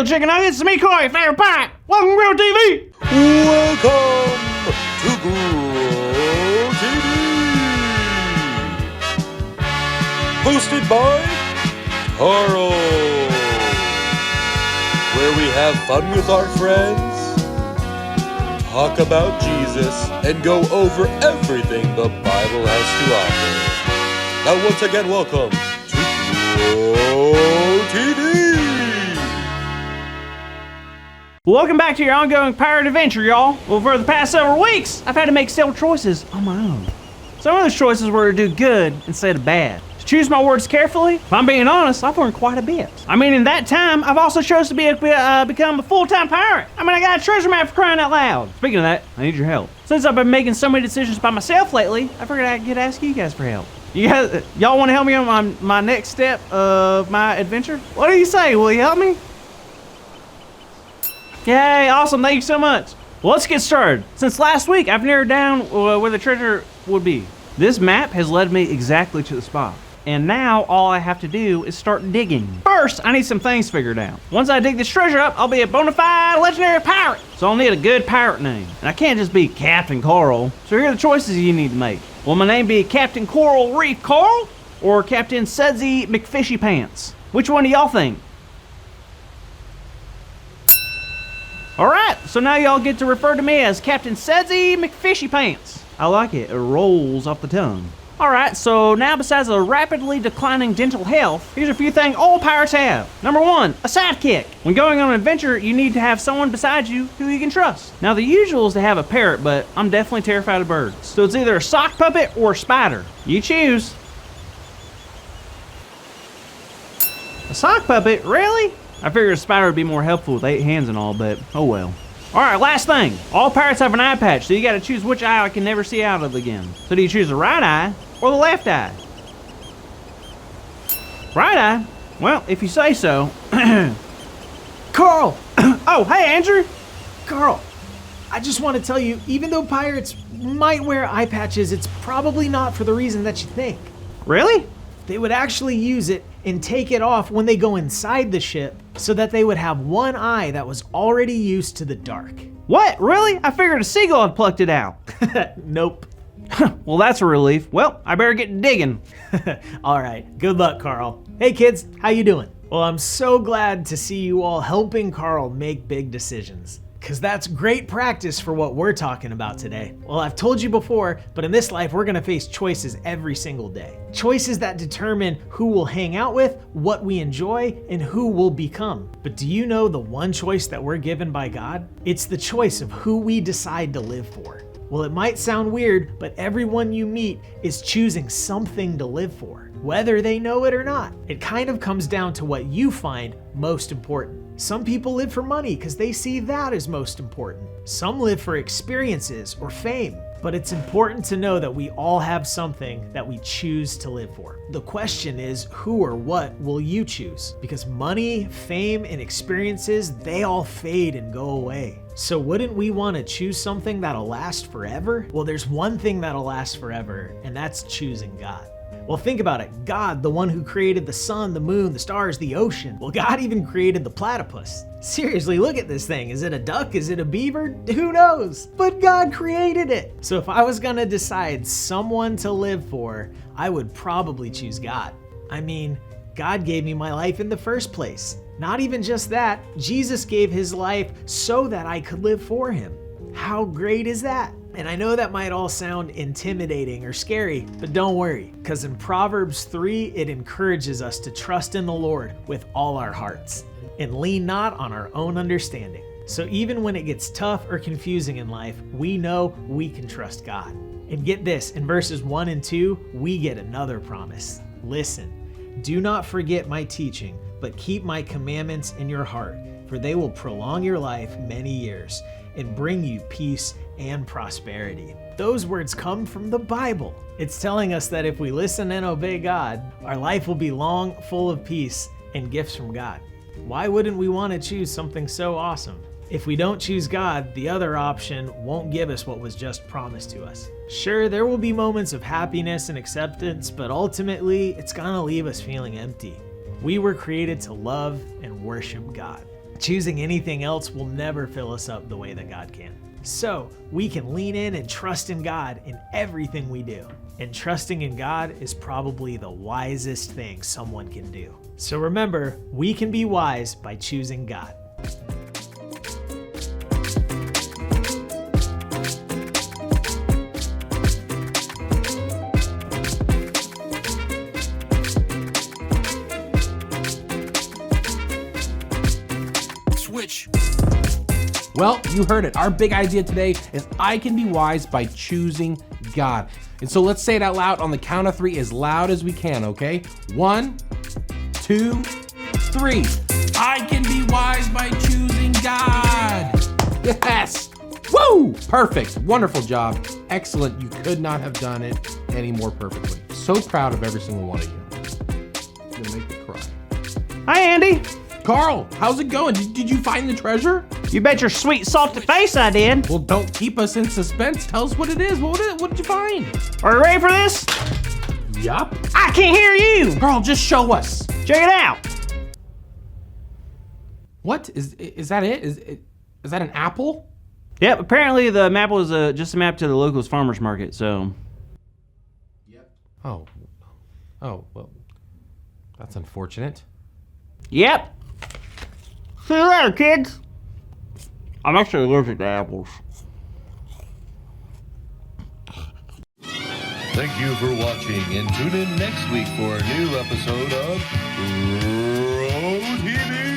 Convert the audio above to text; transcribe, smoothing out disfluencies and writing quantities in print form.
Grilled Chicken Nuggets. It's me, Corey, favorite pirate. Welcome to Grill TV. Welcome to Grill TV. Hosted by Carl, where we have fun with our friends, talk about Jesus, and go over everything the Bible has to offer. Now once again, welcome to Grill TV. Welcome back to your ongoing pirate adventure, y'all. Well, for the past several weeks, I've had to make several choices on my own. Some of those choices were to do good instead of bad. To choose my words carefully, if I'm being honest, I've learned quite a bit. I mean, in that time, I've also chosen to become a full-time pirate. I mean, I got a treasure map for crying out loud. Speaking of that, I need your help. Since I've been making so many decisions by myself lately, I figured I could ask you guys for help. Y'all want to help me on my next step of my adventure? What do you say? Will you help me? Yay, awesome, thank you so much. Well, let's get started. Since last week, I've narrowed down where the treasure would be. This map has led me exactly to the spot. And now, all I have to do is start digging. First, I need some things figured out. Once I dig this treasure up, I'll be a bona fide legendary pirate. So I'll need a good pirate name. And I can't just be Captain Coral. So here are the choices you need to make. Will my name be Captain Coral Reef Coral? Or Captain Sudsy McFishy Pants? Which one do y'all think? Alright, so now y'all get to refer to me as Captain Sudsy McFishy Pants. I like it, it rolls off the tongue. Alright, so now besides a rapidly declining dental health, here's a few things all pirates have. Number one, a sidekick. When going on an adventure, you need to have someone beside you who you can trust. Now the usual is to have a parrot, but I'm definitely terrified of birds. So it's either a sock puppet or a spider. You choose. A sock puppet? Really? I figured a spider would be more helpful with 8 hands and all, but oh well. Alright, last thing. All pirates have an eye patch, so you gotta choose which eye I can never see out of again. So do you choose the right eye or the left eye? Right eye? Well, if you say so. Carl! Oh, hey Andrew! Carl, I just want to tell you, even though pirates might wear eye patches, it's probably not for the reason that you think. Really? They would actually use it and take it off when they go inside the ship so that they would have one eye that was already used to the dark. What? Really? I figured a seagull had plucked it out. Nope. Well, that's a relief. Well, I better get digging. All right, good luck, Carl. Hey kids, how you doing? Well, I'm so glad to see you all helping Carl make big decisions, because that's great practice for what we're talking about today. Well, I've told you before, but in this life, we're gonna face choices every single day. Choices that determine who we'll hang out with, what we enjoy, and who we'll become. But do you know the one choice that we're given by God? It's the choice of who we decide to live for. Well, it might sound weird, but everyone you meet is choosing something to live for, whether they know it or not. It kind of comes down to what you find most important. Some people live for money because they see that as most important. Some live for experiences or fame. But it's important to know that we all have something that we choose to live for. The question is, who or what will you choose? Because money, fame, and experiences, they all fade and go away. So wouldn't we want to choose something that'll last forever? Well, there's one thing that'll last forever, and that's choosing God. Well, think about it. God, the one who created the sun, the moon, the stars, the ocean. Well, God even created the platypus. Seriously, look at this thing. Is it a duck? Is it a beaver? Who knows? But God created it. So if I was gonna decide someone to live for, I would probably choose God. I mean, God gave me my life in the first place. Not even just that, Jesus gave his life so that I could live for him. How great is that? And I know that might all sound intimidating or scary, but don't worry, because in Proverbs 3, it encourages us to trust in the Lord with all our hearts and lean not on our own understanding. So even when it gets tough or confusing in life, we know we can trust God. And get this, in verses 1 and 2, we get another promise. Listen, do not forget my teaching, but keep my commandments in your heart, for they will prolong your life many years and bring you peace and prosperity. Those words come from the Bible. It's telling us that if we listen and obey God, our life will be long, full of peace and gifts from God. Why wouldn't we want to choose something so awesome? If we don't choose God, the other option won't give us what was just promised to us. Sure, there will be moments of happiness and acceptance, but ultimately, it's gonna leave us feeling empty. We were created to love and worship God. Choosing anything else will never fill us up the way that God can. So we can lean in and trust in God in everything we do. And trusting in God is probably the wisest thing someone can do. So remember, we can be wise by choosing God. Switch. Well, you heard it. Our big idea today is I can be wise by choosing God. And so let's say it out loud on the count of 3 as loud as we can, okay? 1, 2, 3. I can be wise by choosing God. Yes. Woo! Perfect. Wonderful job. Excellent. You could not have done it any more perfectly. So proud of every single one of you. You'll make me cry. Hi, Andy. Carl, how's it going? Did you find the treasure? You bet your sweet salty face I did. Well, don't keep us in suspense. Tell us what it is. What did you find? Are you ready for this? Yup. I can't hear you. Carl, just show us. Check it out. What is that? Is that an apple? Yep, apparently the map was just a map to the locals farmers market, so. Oh, well, that's unfortunate. Yep. See you later, kids. I'm actually allergic to apples. Thank you for watching, and tune in next week for a new episode of Pro TV.